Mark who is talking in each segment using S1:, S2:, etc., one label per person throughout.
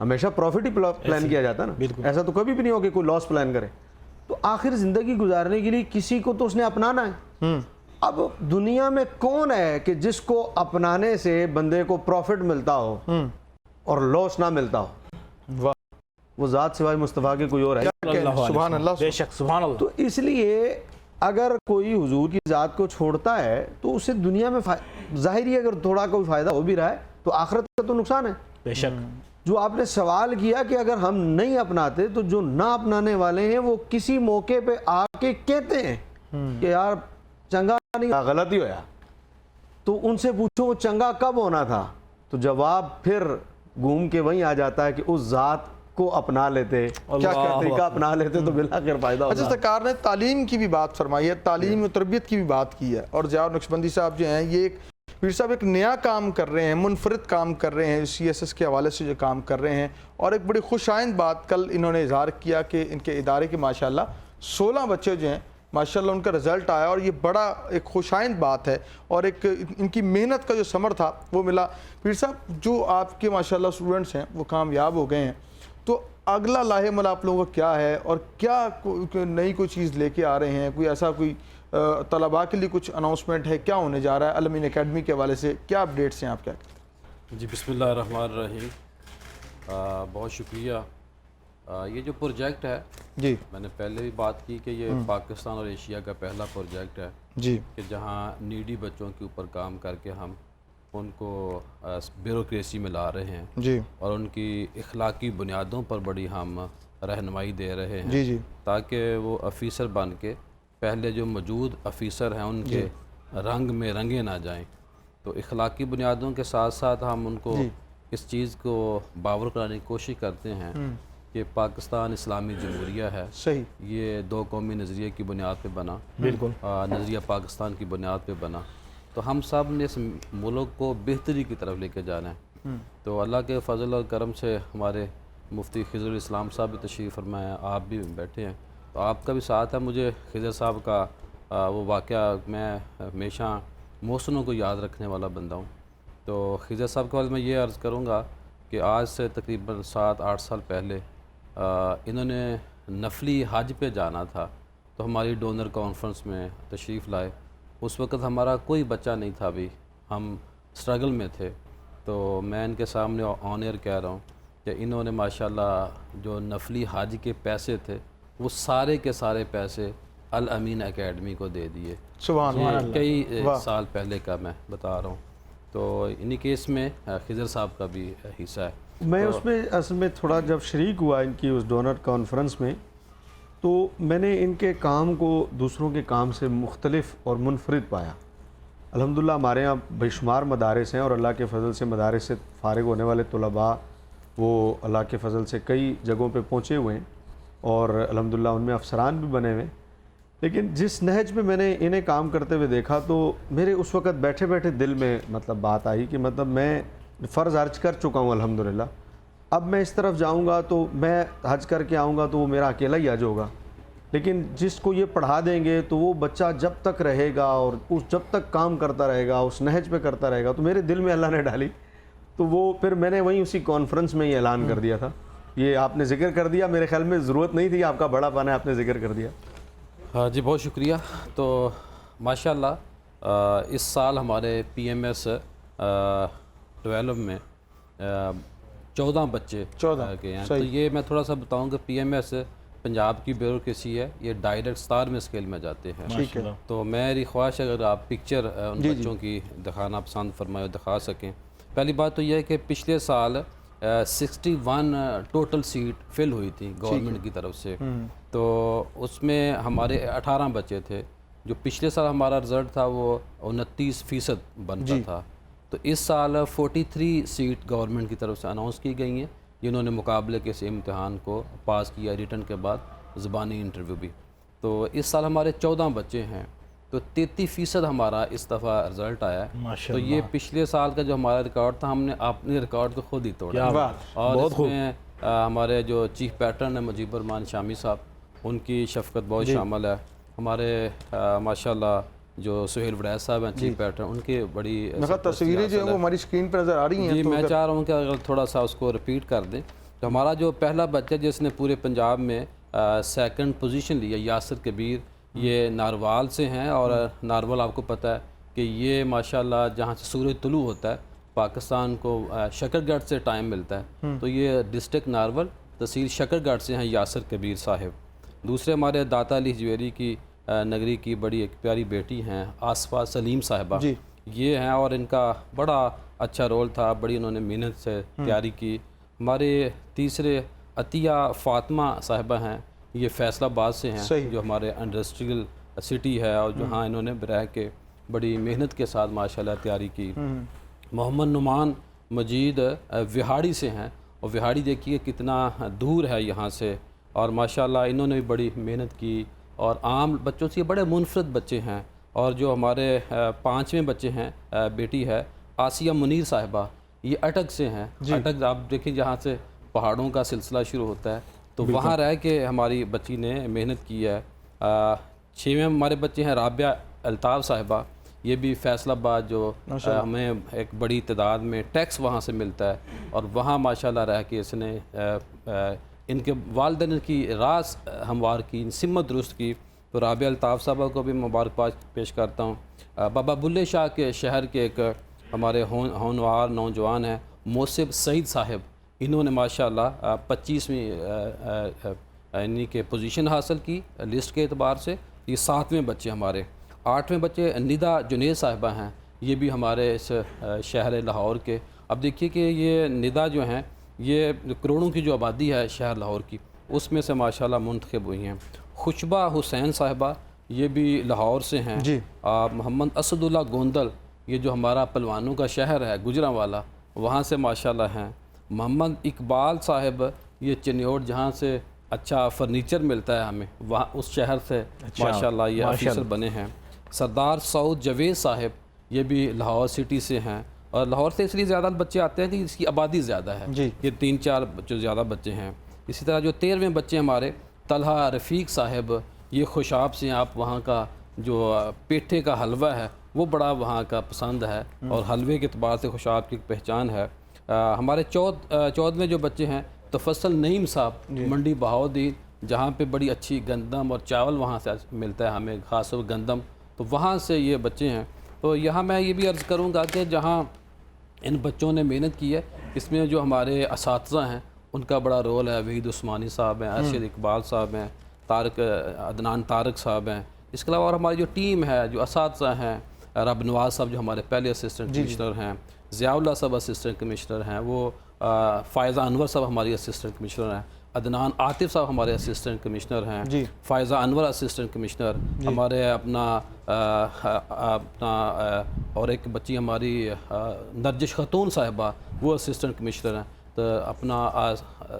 S1: ہمیشہ پروفٹ ہی پلان کیا جاتا ہے نا, ایسا تو کبھی بھی نہیں ہو کہ کوئی لاس پلان کرے. تو آخر زندگی گزارنے کے لیے کسی کو تو اس نے اپنانا ہے. اب دنیا میں کون ہے کہ جس کو اپنانے سے بندے کو پروفٹ ملتا ہو اور لاس نہ ملتا ہو؟ وہ ذات سوائے مصطفیٰ کے کوئی اور ہے؟
S2: سبحان اللہ.
S3: بے شک سبحان اللہ.
S1: تو اس لیے اگر کوئی حضور کی ذات کو چھوڑتا ہے تو اسے دنیا میں ظاہر ہی اگر تھوڑا کوئی فائدہ ہو بھی رہا ہے تو آخرت کا تو نقصان ہے.
S3: بے شک.
S1: جو آپ نے سوال کیا کہ اگر ہم نہیں اپناتے تو جو نہ اپنانے والے ہیں وہ کسی موقع پہ آ کے کہتے ہیں کہ یار چنگا نہیں, غلط ہی ہوا. تو ان سے پوچھو وہ چنگا کب ہونا تھا, تو جواب پھر گھوم کے وہیں آ جاتا ہے کہ اس ذات کو اپنا لیتے, کیا طریقہ اپنا لیتے تو بالآخر فائدہ ہوتا.
S2: اچھا, سرکار نے تعلیم کی بھی بات فرمائی ہے, تعلیم و تربیت کی بھی بات کی ہے, اور ضیاء نقشبندی صاحب جو ہیں یہ ایک پیر صاحب ایک نیا کام کر رہے ہیں, منفرد کام کر رہے ہیں, سی ایس ایس کے حوالے سے جو کام کر رہے ہیں. اور ایک بڑی خوش آئند بات کل انہوں نے اظہار کیا کہ ان کے ادارے کے ماشاءاللہ 16 بچے جو ہیں ماشاءاللہ ان کا رزلٹ آیا, اور یہ بڑا ایک خوش آئند بات ہے, اور ایک ان کی محنت کا جو ثمر تھا وہ ملا. پیر صاحب جو آپ کے ماشاءاللہ اسٹوڈنٹس ہیں وہ کامیاب ہو گئے ہیں, تو اگلا لاہے عمل آپ لوگوں کا کیا ہے, اور کیا نئی کوئی چیز لے کے آ رہے ہیں؟ کوئی ایسا کوئی طلباء کے لیے کچھ اناؤنسمنٹ ہے, کیا ہونے جا رہا ہے الامین اکیڈمی کے حوالے سے, کیا اپڈیٹس ہیں آپ؟ کیا کہتے ہیں؟
S4: جی بسم اللہ الرحمن الرحیم. بہت شکریہ. یہ جو پروجیکٹ ہے
S2: جی
S4: میں نے پہلے بھی بات کی کہ یہ پاکستان اور ایشیا کا پہلا پروجیکٹ ہے
S2: جی
S4: کہ جہاں نیڈی بچوں کے اوپر کام کر کے ہم ان کو بیوروکریسی میں لا رہے ہیں
S2: جی
S4: اور ان کی اخلاقی بنیادوں پر بڑی ہم رہنمائی دے رہے ہیں
S2: جی جی
S4: تاکہ وہ افیسر بن کے پہلے جو موجود افیسر ہیں ان کے رنگ میں رنگے نہ جائیں. تو اخلاقی بنیادوں کے ساتھ ساتھ ہم ان کو اس چیز کو باور کرانے کی کوشش کرتے ہیں کہ پاکستان اسلامی جمہوریہ ہے,
S2: صحیح,
S4: یہ دو قومی نظریے کی بنیاد پہ بنا,
S3: بالکل
S4: نظریہ پاکستان کی بنیاد پہ بنا. تو ہم سب نے اس ملک کو بہتری کی طرف لے کے جانا ہے. تو اللہ کے فضل اور کرم سے ہمارے مفتی خضر الاسلام صاحب بھی تشریف فرمائے ہیں, آپ بھی بیٹھے ہیں, تو آپ کا بھی ساتھ ہے. مجھے خضر صاحب کا وہ واقعہ میں ہمیشہ محسنوں کو یاد رکھنے والا بندہ ہوں. تو خضر صاحب کے بعد میں یہ عرض کروں گا کہ آج سے تقریباً 7-8 سال پہلے انہوں نے نفلی حج پہ جانا تھا, تو ہماری ڈونر کانفرنس میں تشریف لائے. اس وقت ہمارا کوئی بچہ نہیں تھا, بھی ہم سٹرگل میں تھے. تو میں ان کے سامنے آن ایئر کہہ رہا ہوں کہ انہوں نے ماشاءاللہ جو نفلی حج کے پیسے تھے وہ سارے کے سارے پیسے الامین اکیڈمی کو دے دیے.
S2: سبحان اللہ.
S4: یہ کئی سال پہلے کا میں بتا رہا ہوں. تو انہی کیس میں خضر صاحب کا بھی حصہ ہے.
S1: میں اس میں اصل میں تھوڑا جب شریک ہوا ان کی اس ڈونر کانفرنس میں, تو میں نے ان کے کام کو دوسروں کے کام سے مختلف اور منفرد پایا. الحمدللہ ہمارے یہاں بے شمار مدارس ہیں, اور اللہ کے فضل سے مدارس سے فارغ ہونے والے طلباء وہ اللہ کے فضل سے کئی جگہوں پہ پہنچے ہوئے ہیں, اور الحمدللہ ان میں افسران بھی بنے ہوئے ہیں. لیکن جس نہج پہ میں نے انہیں کام کرتے ہوئے دیکھا تو میرے اس وقت بیٹھے بیٹھے دل میں بات آئی کہ میں فرض حج کر چکا ہوں الحمدللہ. اب میں اس طرف جاؤں گا تو میں حج کر کے آؤں گا تو وہ میرا اکیلا ہی حج ہوگا, لیکن جس کو یہ پڑھا دیں گے تو وہ بچہ جب تک رہے گا اور جب تک کام کرتا رہے گا, اس نہج پہ کرتا رہے گا. تو میرے دل میں اللہ نے ڈالی, تو وہ پھر میں نے وہیں اسی کانفرنس میں یہ اعلان کر دیا تھا. یہ آپ نے ذکر کر دیا, میرے خیال میں ضرورت نہیں تھی, آپ کا بڑا پن ہے, آپ نے ذکر کر دیا.
S4: ہاں جی بہت شکریہ. تو ماشاءاللہ اس سال ہمارے پی ایم ایس 12 میں 14 بچے کے ہیں. تو یہ میں تھوڑا سا بتاؤں کہ پی ایم ایس پنجاب کی بیوروکریسی ہے, یہ ڈائریکٹ 17 میں اسکیل میں جاتے ہیں. تو میری خواہش اگر آپ پکچر ان بچوں کی دکھانا پسند فرمائے دکھا سکیں. پہلی بات تو یہ ہے کہ پچھلے سال 61 ٹوٹل سیٹ فل ہوئی تھی گورنمنٹ کی طرف سے. تو اس میں ہمارے 18 بچے تھے. جو پچھلے سال ہمارا رزلٹ تھا وہ 29% بنتا تھا. تو اس سال 43 سیٹ گورنمنٹ کی طرف سے اناؤنس کی گئی ہیں جنہوں نے مقابلے کے اس امتحان کو پاس کیا, ریٹن کے بعد زبانی انٹرویو بھی. تو اس سال ہمارے 14 بچے ہیں, تو 33% ہمارا اس دفعہ رزلٹ آیا ہے. تو یہ پچھلے سال کا جو ہمارا ریکارڈ تھا ہم نے اپنے ریکارڈ کو خود ہی توڑا. اور اس میں ہمارے جو چیف پیٹرن ہیں مجیب الرحمان شامی صاحب, ان کی شفقت بہت شامل ہے. ہمارے ماشاءاللہ جو سہیل وڑیز صاحب ہیں چیف پیٹرن, ان کی بڑی
S2: تصویریں جو ہیں وہ ہماری اسکرین پر نظر آ رہی ہیں.
S4: جی میں چاہ رہا ہوں کہ اگر تھوڑا سا اس کو ریپیٹ کر دیں تو ہمارا جو پہلا بچہ جس نے پورے پنجاب میں سیکنڈ پوزیشن لیا، یاسر کبیر، یہ ناروال سے ہیں، اور ناروال آپ کو پتہ ہے کہ یہ ماشاءاللہ جہاں سے سورج طلوع ہوتا ہے پاکستان کو شکر گڑھ سے ٹائم ملتا ہے، تو یہ ڈسٹرکٹ نارول تحصیل شکر گڑھ سے ہیں یاسر کبیر صاحب۔ دوسرے ہمارے داتا علی ہجویری کی نگری کی بڑی ایک پیاری بیٹی ہیں آصفہ سلیم صاحبہ،
S2: جی
S4: یہ ہیں، اور ان کا بڑا اچھا رول تھا، بڑی انہوں نے محنت سے تیاری کی۔ ہمارے تیسرے عطیہ فاطمہ صاحبہ ہیں، یہ فیصل آباد سے ہیں،
S2: صحیح۔
S4: جو ہمارے انڈسٹریل سٹی ہے، اور جہاں انہوں نے رہ کے بڑی محنت کے ساتھ ماشاءاللہ تیاری کی۔ محمد نعمان مجید وہاڑی سے ہیں، اور وہاڑی دیکھیے کتنا دور ہے یہاں سے، اور ماشاءاللہ انہوں نے بھی بڑی محنت کی، اور عام بچوں سے یہ بڑے منفرد بچے ہیں۔ اور جو ہمارے 5ویں بچے ہیں، بیٹی ہے آسیہ منیر صاحبہ، یہ اٹک سے ہیں۔ اٹک آپ دیکھیں جہاں سے پہاڑوں کا سلسلہ شروع ہوتا ہے، تو وہاں رہ کے ہماری بچی نے محنت کی ہے۔ 6ویں ہمارے بچے ہیں رابعہ الطاف صاحبہ، یہ بھی فیصل آباد، جو ہمیں ایک بڑی تعداد میں ٹیکس وہاں سے ملتا ہے، اور وہاں ماشاءاللہ رہ کے اس نے ان کے والدین کی راز ہموار کی، سمت درست کی، تو رابعہ الطاف صاحبہ کو بھی مبارکباد پیش کرتا ہوں۔ بابا بلے شاہ کے شہر کے ایک ہمارے ہونہار نوجوان ہیں موصف سعید صاحب، انہوں نے ماشاءاللہ 25ویں یعنی کہ پوزیشن حاصل کی لسٹ کے اعتبار سے۔ یہ 7ویں بچے ہمارے۔ 8ویں بچے ندا جنید صاحبہ ہیں، یہ بھی ہمارے اس شہر لاہور کے۔ اب دیکھیے کہ یہ ندا جو ہیں، یہ کروڑوں کی جو آبادی ہے شہر لاہور کی، اس میں سے ماشاءاللہ منتخب ہوئی ہیں۔ خوشبہ حسین صاحبہ، یہ بھی لاہور سے ہیں۔
S2: جی
S4: محمد اسد اللہ گوندل، یہ جو ہمارا پلوانوں کا شہر ہے گجرانوالا، وہاں سے ماشاءاللہ ہیں۔ محمد اقبال صاحب، یہ چنیوٹ جہاں سے اچھا فرنیچر ملتا ہے ہمیں، وہاں اس شہر سے ماشاءاللہ یہ آفیسر بنے ہیں۔ سردار سعود جاوید صاحب، یہ بھی لاہور سٹی سے ہیں، اور لاہور سے اس لیے زیادہ بچے آتے ہیں کہ اس کی آبادی زیادہ ہے،
S2: جی
S4: یہ 3-4 جو زیادہ بچے ہیں۔ اسی طرح جو 13ویں بچے ہمارے طلحہ رفیق صاحب، یہ خوشاب سے ہیں، آپ وہاں کا جو پیٹھے کا حلوہ ہے وہ بڑا وہاں کا پسند ہے، اور حلوے کے اعتبار سے خوشاب کی ایک پہچان ہے۔ ہمارے 14ویں جو بچے ہیں تفصل نعیم صاحب، منڈی بہاؤدین، جہاں پہ بڑی اچھی گندم اور چاول وہاں سے ملتا ہے ہمیں، خاص طور گندم، تو وہاں سے یہ بچے ہیں۔ تو یہاں میں یہ بھی عرض کروں گا کہ جہاں ان بچوں نے محنت کی ہے، اس میں جو ہمارے اساتذہ ہیں ان کا بڑا رول ہے۔ وحید عثمانی صاحب ہیں، ارشد اقبال صاحب ہیں، عدنان طارق صاحب ہیں، اس کے علاوہ اور ہماری جو ٹیم ہے، جو اساتذہ ہیں، رب نواز صاحب جو ہمارے پہلے اسسٹنٹ کمشنر ہیں، ضیاء اللہ صاحب اسسٹنٹ کمشنر ہیں، وہ فائزہ انور صاحب ہماری اسسٹنٹ کمشنر ہیں، عدنان عاطف صاحب ہمارے اسسٹنٹ کمشنر ہیں، فائزہ انور اسسٹنٹ کمشنر، ہمارے اپنا اور ایک بچی ہماری نرجش خاتون صاحبہ، وہ اسسٹنٹ کمشنر ہیں، تو اپنا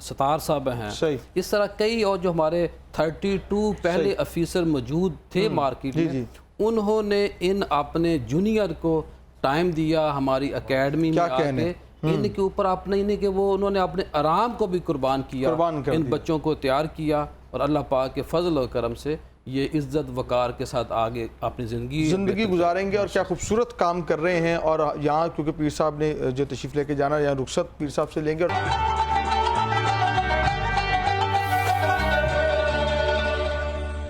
S4: ستار صاحب ہیں۔ اس طرح کئی اور جو ہمارے 32 پہلے افیسر موجود تھے مارکیٹ میں، انہوں نے ان اپنے جونیئر کو ٹائم دیا ہماری اکیڈمی میں آ کے، ان کے اوپر اپنے انہوں نے اپنے آرام کو بھی قربان کیا، ان بچوں کو تیار کیا، اور اللہ پاک کے فضل و کرم سے یہ عزت وقار کے ساتھ آگے اپنی زندگی
S2: گزاریں گے، اور کیا خوبصورت کام کر رہے ہیں۔ اور یہاں کیونکہ پیر صاحب نے جو تشریف لے کے جانا، یہاں رخصت پیر صاحب سے لیں گے، اور